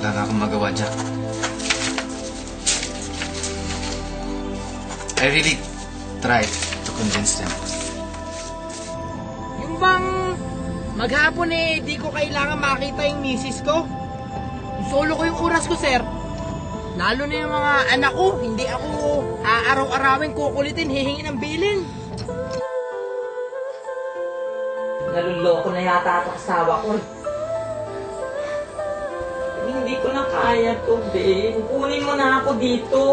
wala na akong magawa, Jack. I really tried to convince them. Yung bang maghapon di ko kailangan makita yung misis ko. Solo ko yung oras ko, sir. Lalo na yung mga anak ko, hindi ako aaraw-arawin kukulitin, hihingi ng bilin. Naluloko na yata ito asawa ko. Hindi ko na kaya to, Ben. Kunin mo na ako dito.